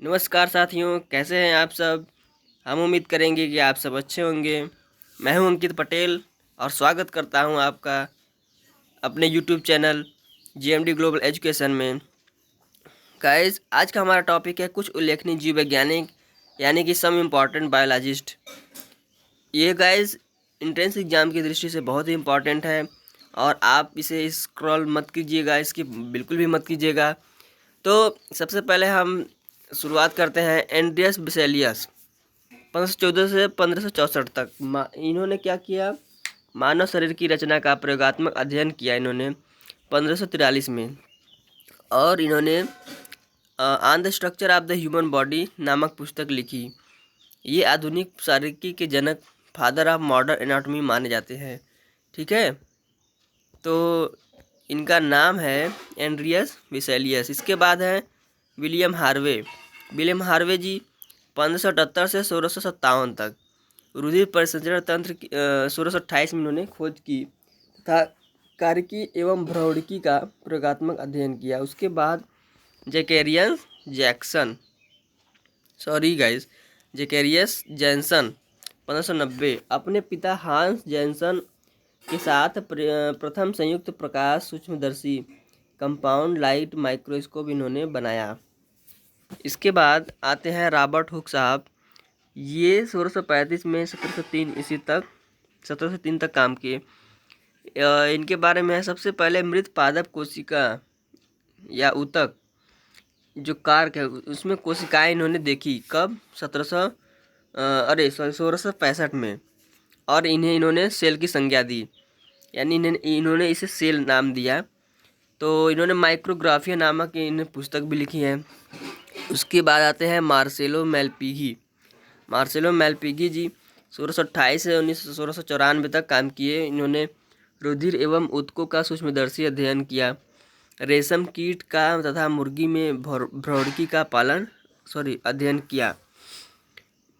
नमस्कार साथियों, कैसे हैं आप सब। हम उम्मीद करेंगे कि आप सब अच्छे होंगे। मैं हूं अंकित पटेल और स्वागत करता हूं आपका अपने YouTube channel GMD global education में। गाइस, आज का हमारा टॉपिक है कुछ उल्लेखनीय जीव वैज्ञानिक यानी कि सम इम्पॉर्टेंट बायोलॉजिस्ट। ये गाइस एंट्रेंस एग्जाम की दृष्टि से बहुत ही इम्पॉर्टेंट है और आप इसे स्क्रॉल मत कीजिएगा, इसकी बिल्कुल भी मत कीजिएगा। तो सबसे पहले हम शुरुआत करते हैं एंड्रियस बिसेलियस। 1514 से 1564 तक इन्होंने क्या किया, मानव शरीर की रचना का प्रयोगात्मक अध्ययन किया इन्होंने 1543 में। और इन्होंने on the structure of the human body नामक पुस्तक लिखी। ये आधुनिक शारीरिकी के जनक, फादर ऑफ मॉडर्न एनाटॉमी माने जाते हैं। ठीक है, तो इनका नाम है एंड्रियस बिसेलियस। इसके बाद है विलियम हार्वे। विलियम हार्वे जी 1578 से 1657 तक रुधिर परिसंचरण तंत्र 1628 में इन्होंने खोज की तथा कार्यकी एवं भ्रौणिकी का प्रयोगात्मक अध्ययन किया। उसके बाद जैकेरियस जैक्सन जैकेरियस जैनसन 1590 अपने पिता हांस जैनसन के साथ प्रथम संयुक्त प्रकाश सूक्ष्मदर्शी कंपाउंड लाइट माइक्रोस्कोप इन्होंने बनाया। इसके बाद आते हैं रॉबर्ट हुक साहब। ये 1635 में 1703 तक काम किए। इनके बारे में सबसे पहले मृत पादप कोशिका या ऊतक जो कार्क है उसमें कोशिकाएं इन्होंने देखी। कब? 1665 में। और इन्होंने सेल की संज्ञा दी, यानी इन्होंने इसे सेल नाम दिया। तो इन्होंने माइक्रोग्राफिया नामक इन्हें पुस्तक भी लिखी है। उसके बाद आते हैं मार्सेलो मेलपिगी जी 1628 से 1694 तक काम किए। इन्होंने रुधिर एवं ऊतकों का सूक्ष्मदर्शी अध्ययन किया। रेशम कीट का तथा मुर्गी में भ्रौणिकी का अध्ययन किया।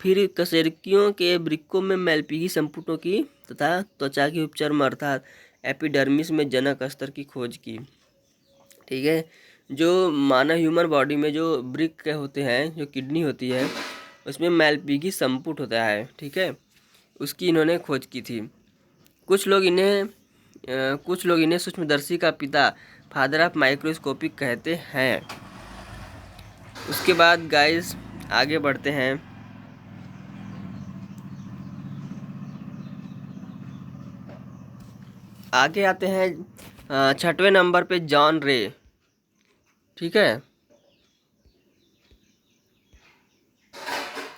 फिर कशेरुकियों के वृक्कों में मेलपिगी संपुटों की तथा त्वचा की उपचर्म अर्थात एपिडर्मिस में जनक स्तर की खोज की। ठीक है, जो मानव ह्यूमन बॉडी में जो वृक्क होते हैं, जो किडनी होती है, उसमें मेलपिगी संपुट होता है। ठीक है, उसकी इन्होंने खोज की थी। कुछ लोग इन्हें सूक्ष्मदर्शी का पिता, फादर ऑफ माइक्रोस्कोपिक कहते हैं। उसके बाद गाइस आगे बढ़ते हैं। आगे आते हैं 6वें नंबर पे जॉन रे। ठीक है,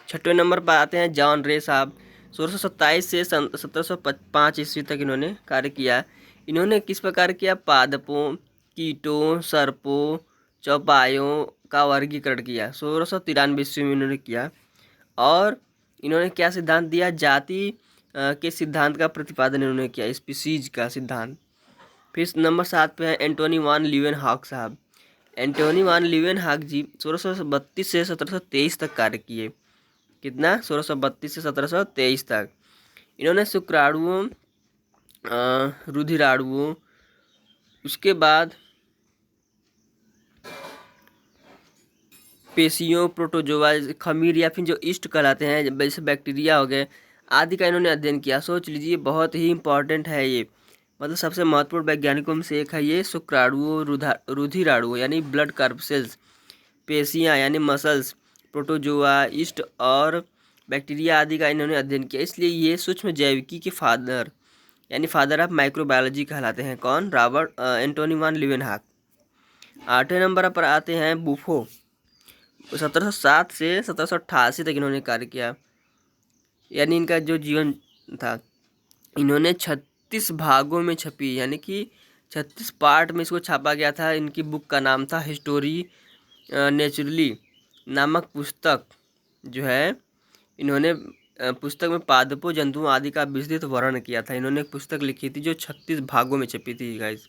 6वें नंबर पर आते हैं जॉन रे साहब। 1627 से 1705 ईस्वी तक इन्होंने कार्य किया। इन्होंने किस प्रकार किया? पादपों, कीटों, सर्पों, चौपायों का वर्गीकरण किया। 1693 ईस्वी में इन्होंने किया। और इन्होंने क्या सिद्धांत दिया? जाति के सिद्धांत का प्रतिपादन इन्होंने किया, स्पीसीज का सिद्धांत। फिर नंबर 7 पे है एंटोनी वान लीवेनहॉक साहब। एंटोनी वान लीवेनहॉक जी 1632 से 1723 तक कार्य किए। कितना? 1632 से 1723 तक। इन्होंने शुक्राणुओं, रुधिराणुओं, उसके बाद पेशियों, प्रोटोजोआ, खमीर या फिर जो ईस्ट कहलाते हैं, जैसे बैक्टीरिया हो गए आदि का इन्होंने अध्ययन किया। सोच लीजिए, बहुत ही इंपॉर्टेंट है ये, मतलब सबसे महत्वपूर्ण वैज्ञानिकों में से एक है ये। शुक्राणुओं, रुधिराणुओं यानी ब्लड कार्पसेल्स, पेशियाँ यानी मसल्स, प्रोटोजोआ, ईस्ट और बैक्टीरिया आदि का इन्होंने अध्ययन किया। इसलिए ये सूक्ष्म जैविकी के फादर यानी फादर ऑफ माइक्रोबायोलॉजी कहलाते हैं। कौन? रॉबर्ट एंटोनी वान लीवेनहॉक। 8वें नंबर पर आते हैं बुफो। 1707 से 1788 तक इन्होंने कार्य किया, यानी इनका जो जीवन था, इन्होंने 36 भागों में छपी, यानी कि 36 पार्ट में इसको छापा गया था। इनकी बुक का नाम था हिस्टोरी नेचुरली नामक पुस्तक जो है। इन्होंने पुस्तक में पादपों, जंतुओं आदि का विस्तृत वर्णन किया था। इन्होंने एक पुस्तक लिखी थी जो 36 भागों में छपी थी गाइस।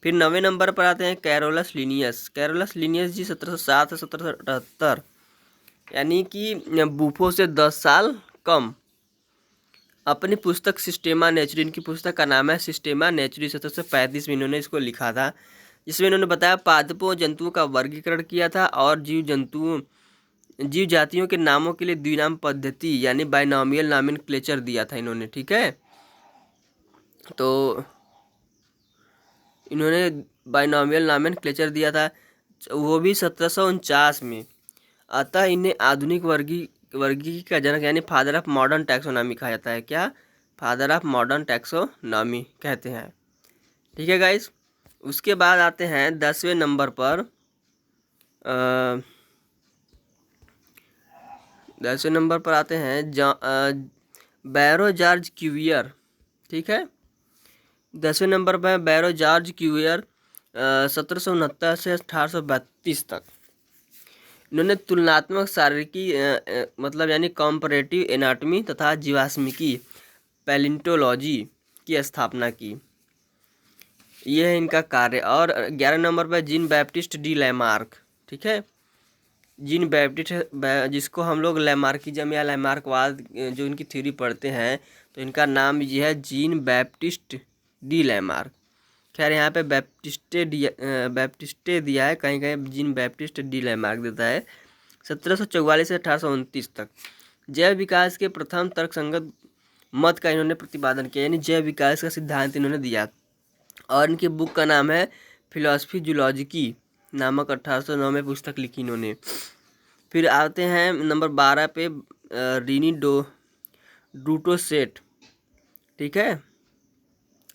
फिर 9वें नंबर पर आते हैं कैरोलस लीनियस जी 1707 से 1778, यानी कि बुफो से 10 साल कम। अपनी पुस्तक सिस्टेमा नेचुरी, इनकी पुस्तक का नाम है सिस्टेमा नेचुरी, 1735 में इन्होंने इसको लिखा था, जिसमें इन्होंने बताया पादपों, जंतुओं का वर्गीकरण किया था और जीव जंतुओं जीव जातियों के नामों के लिए द्विनाम पद्धति यानी बाइनोमियल नॉमेनक्लेचर दिया था इन्होंने। ठीक है, तो इन्होंने बाइनोमियल नॉमेनक्लेचर दिया था, वो भी 1749 में। अतः इन्हें आधुनिक वर्गीकरण का जनक यानी फादर ऑफ मॉडर्न टैक्सोनॉमी कहा जाता है। क्या? फादर ऑफ मॉडर्न टैक्सोनॉमी कहते हैं। ठीक है गाइस, उसके बाद आते हैं 10वें नंबर पर। 10वें नंबर पर आते हैं बैरो जॉर्ज क्यूवियर। ठीक है, 10वें नंबर पर बैरो जॉर्ज क्यूवियर 1769 से 1832 तक। इन्होंने तुलनात्मक शारीरिकी मतलब यानी कॉम्परेटिव एनाटॉमी तथा जीवाश्मिकी पैलिंटोलॉजी की स्थापना की। यह है इनका कार्य। और 11 नंबर पर जीन बैप्टिस्ट डी लैमार्क। ठीक है, जीन बैप्टिस्ट जिसको हम लोग लैमार्किज्म या लैमार्कवाद जो इनकी थ्योरी पढ़ते हैं, तो इनका नाम ये है जीन बैप्टिस्ट डी लैमार्क। खैर यहाँ पे बैप्टिस्टे दिया है, कहीं कहीं जीन बैप्टिस्ट डी लैमार्क देता है। 1744 से 1829 तक जैव विकास के प्रथम तर्कसंगत मत का इन्होंने प्रतिपादन किया, यानी जैव विकास का सिद्धांत इन्होंने दिया। और इनकी बुक का नाम है फिलॉसफी जूलॉजिकी नामक 1809 में पुस्तक लिखी इन्होंने। फिर आते हैं नंबर 12 पे रीनी ड्रूटोसेट। ठीक है,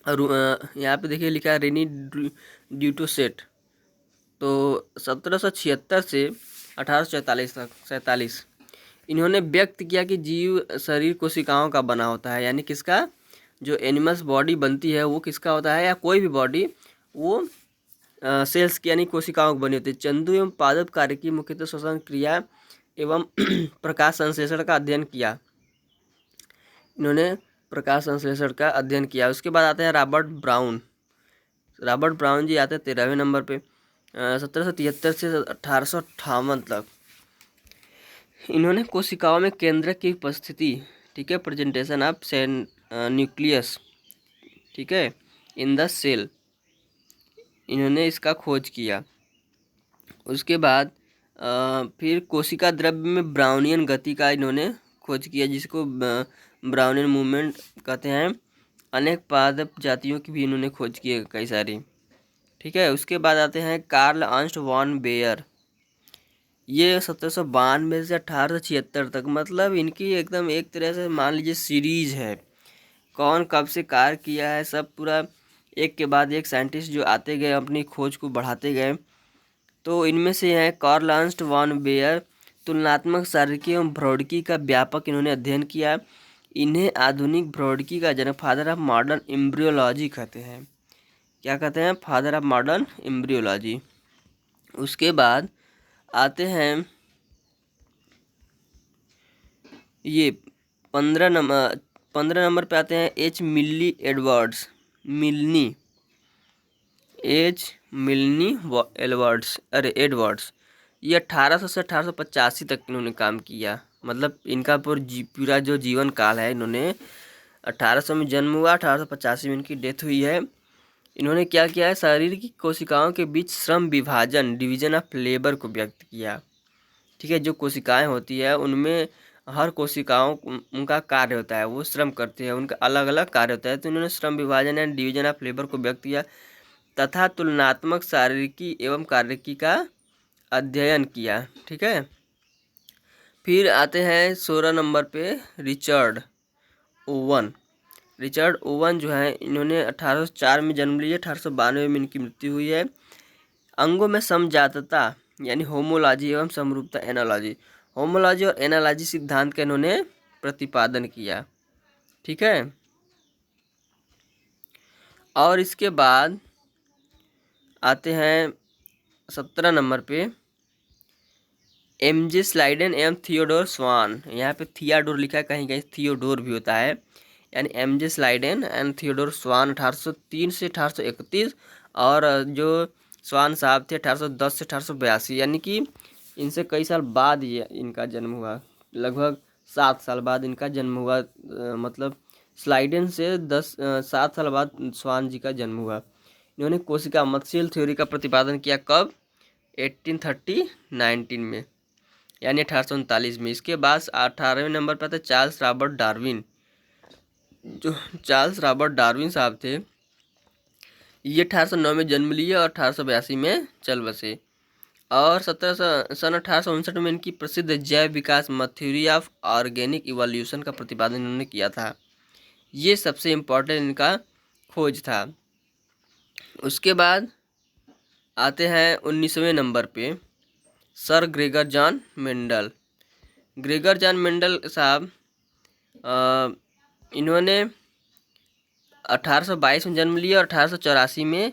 और यहाँ पे देखिए लिखा है रीनी ड्यूटोसेट। तो 1776 से 1844 तक 47 इन्होंने व्यक्त किया कि जीव शरीर कोशिकाओं का बना होता है, यानी किसका? जो एनिमल्स बॉडी बनती है वो किसका होता है, या कोई भी बॉडी वो सेल्स की यानी कोशिकाओं की बनी होती है। चंदू एवं पादप कार्य की मुख्यतः श्वसन क्रिया एवं प्रकाश संश्लेषण का अध्ययन किया। इन्होंने प्रकाश संश्लेषण का अध्ययन किया। उसके बाद आते हैं रॉबर्ट ब्राउन। रॉबर्ट ब्राउन जी आते हैं 13वें नंबर पे 1773 से 1858 तक। इन्होंने कोशिकाओं में केंद्रक की उपस्थिति, ठीक है, प्रेजेंटेशन ऑफ न्यूक्लियस, ठीक है, इन द सेल, इन्होंने इसका खोज किया। उसके बाद फिर कोशिका द्रव्य में ब्राउनियन गति का इन्होंने खोज किया, जिसको ब्राउनियन मूवमेंट कहते हैं। अनेक पादप जातियों की भी इन्होंने खोज की है कई सारी। ठीक है, उसके बाद आते हैं कार्ल अर्नस्ट वॉन बेयर। ये 1792 से 1876 तक, मतलब इनकी एकदम एक तरह से मान लीजिए सीरीज है, कौन कब से कार्य किया है सब पूरा एक के बाद एक साइंटिस्ट जो आते गए अपनी खोज को बढ़ाते गए। तो इनमें से हैं कार्ल अर्नस्ट वॉन बेयर। तुलनात्मक शारीरिकी एवं भ्रौणिकी का व्यापक इन्होंने अध्ययन किया। इन्हें आधुनिक भ्रौणिकी का जनक, फादर ऑफ मॉडर्न एम्ब्रियोलॉजी कहते हैं। क्या कहते हैं? Father of modern embryology. उसके बाद आते हैं ये 15 नंबर पे आते हैं एच मिल्नी एडवर्ड्स। एडवर्ड्स ये 1800 से 1885 तक इन्होंने काम किया। मतलब इनका पूरा जो जीवन काल है, इन्होंने 1800 में जन्म हुआ, 1885 में इनकी डेथ हुई है। इन्होंने क्या किया है? शरीर की कोशिकाओं के बीच श्रम विभाजन, डिवीजन ऑफ लेबर को व्यक्त किया। ठीक है, जो कोशिकाएं होती है उनमें हर कोशिकाओं उनका कार्य होता है, वो श्रम करते हैं, उनका अलग अलग कार्य होता है। तो इन्होंने श्रम विभाजन एंड डिवीजन ऑफ लेबर को व्यक्त किया तथा तुलनात्मक शारीरिकी एवं कार्यकी का अध्ययन किया। ठीक है, फिर आते हैं 16 नंबर पे रिचर्ड ओवन जो है, इन्होंने 1804 में जन्म लिया, 1892 में इनकी मृत्यु हुई है। अंगों में समजातता यानी होमोलॉजी एवं समरूपता एनालॉजी, होमोलॉजी और एनालॉजी सिद्धांत का इन्होंने प्रतिपादन किया। ठीक है, और इसके बाद आते हैं 17 नंबर पे एमजे स्लाइडेन एवं थियोडोर स्वान। यहाँ पे थियाडोर लिखा है, कहीं कहीं थियोडोर भी होता है, यानी एमजे स्लाइडेन एंड थियोडोर स्वान 1803 से 1831, और जो स्वान साहब थे 1810 से 1882, यानी कि इनसे कई साल बाद ये इनका जन्म हुआ, लगभग 7 साल बाद इनका जन्म हुआ। मतलब स्लाइडेन से 7 साल बाद स्वान जी का जन्म हुआ। इन्होंने कोशिका मतशील थ्योरी का प्रतिपादन किया, कब? 1819 में। यानी 1839 में। इसके बाद 18वें नंबर पर थे चार्ल्स रॉबर्ट डार्विन। जो चार्ल्स रॉबर्ट डार्विन साहब थे, ये 1809 में जन्म लिए और 1882 में चल बसे। और सन 1859 में इनकी प्रसिद्ध जैव विकास मत थ्योरी ऑफ ऑर्गेनिक इवोल्यूशन का प्रतिपादन इन्होंने किया था। ये सबसे इम्पोर्टेंट इनका खोज था। उसके बाद आते हैं 19वें नंबर पे sir Gregor John Mendel. Gregor John Mendel साहब इन्होंने 1822 में जन्म लिया और 1884 में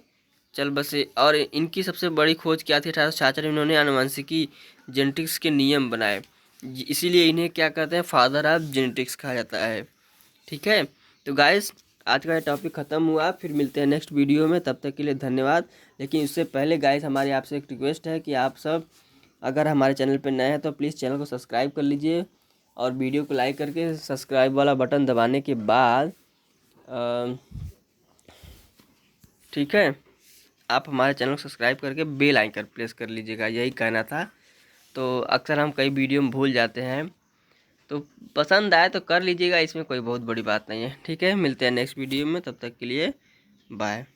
चल बसे। और इनकी सबसे बड़ी खोज क्या थी? 1866 में इन्होंने आनुवंशिकी जेनेटिक्स के नियम बनाए, इसीलिए इन्हें क्या कहते हैं, फादर ऑफ जेनेटिक्स कहा जाता है। ठीक है, तो गाइस आज का टॉपिक ख़त्म हुआ, फिर मिलते हैं नेक्स्ट वीडियो में, तब तक के लिए धन्यवाद। लेकिन उससे पहले गाइस हमारी आपसे एक रिक्वेस्ट है कि आप सब अगर हमारे चैनल पर नए हैं तो प्लीज़ चैनल को सब्सक्राइब कर लीजिए और वीडियो को लाइक करके सब्सक्राइब वाला बटन दबाने के बाद ठीक है, आप हमारे चैनल को सब्सक्राइब करके बेल आइकन प्रेस कर लीजिएगा, यही कहना था। तो अक्सर हम कई वीडियो में भूल जाते हैं, तो पसंद आए तो कर लीजिएगा, इसमें कोई बहुत बड़ी बात नहीं है। ठीक है, मिलते हैं नेक्स्ट वीडियो में, तब तक के लिए बाय।